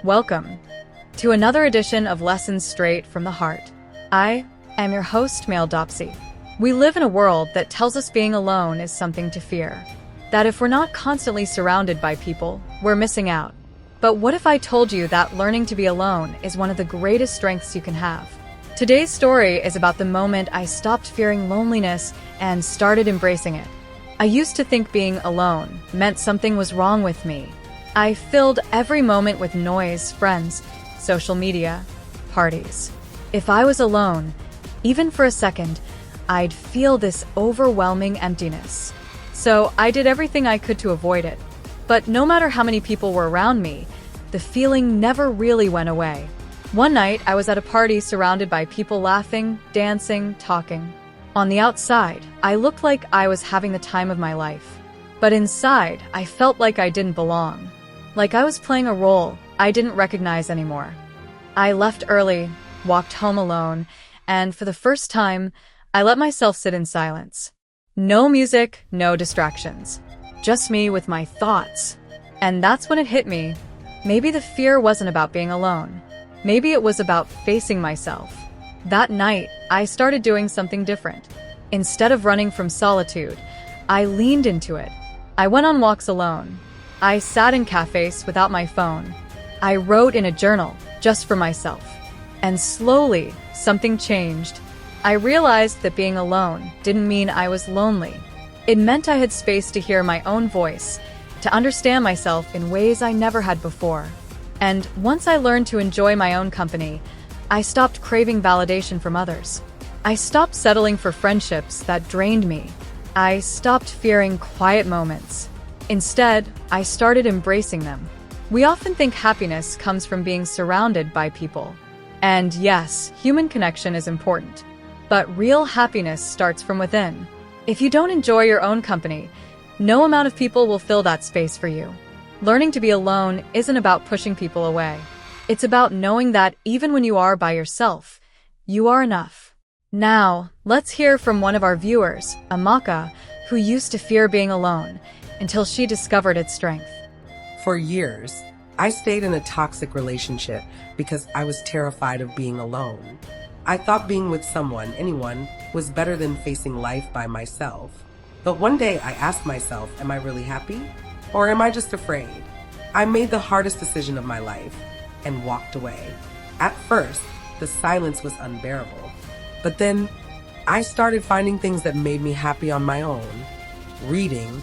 Welcome to another edition of Lessons Straight from the Heart. I am your host, Mail Dopsy. We live in a world that tells us being alone is something to fear. That if we're not constantly surrounded by people, we're missing out. But what if I told you that learning to be alone is one of the greatest strengths you can have? Today's story is about the moment I stopped fearing loneliness and started embracing it. I used to think being alone meant something was wrong with me. I filled every moment with noise, friends, social media, parties. If I was alone, even for a second, I'd feel this overwhelming emptiness. So I did everything I could to avoid it. But no matter how many people were around me, the feeling never really went away. One night, I was at a party surrounded by people laughing, dancing, talking. On the outside, I looked like I was having the time of my life. But inside, I felt like I didn't belong. Like I was playing a role I didn't recognize anymore. I left early, walked home alone, and for the first time, I let myself sit in silence. No music, no distractions. Just me with my thoughts. And that's when it hit me. Maybe the fear wasn't about being alone. Maybe it was about facing myself. That night, I started doing something different. Instead of running from solitude, I leaned into it. I went on walks alone. I sat in cafes without my phone. I wrote in a journal just for myself. And slowly, something changed. I realized that being alone didn't mean I was lonely. It meant I had space to hear my own voice, to understand myself in ways I never had before. And once I learned to enjoy my own company, I stopped craving validation from others. I stopped settling for friendships that drained me. I stopped fearing quiet moments. Instead, I started embracing them. We often think happiness comes from being surrounded by people. And yes, human connection is important. But real happiness starts from within. If you don't enjoy your own company, no amount of people will fill that space for you. Learning to be alone isn't about pushing people away. It's about knowing that even when you are by yourself, you are enough. Now, let's hear from one of our viewers, Amaka, who used to fear being alone until she discovered its strength. For years, I stayed in a toxic relationship because I was terrified of being alone. I thought being with someone, anyone, was better than facing life by myself. But one day I asked myself, am I really happy? Or am I just afraid? I made the hardest decision of my life and walked away. At first, the silence was unbearable. But then I started finding things that made me happy on my own. Reading,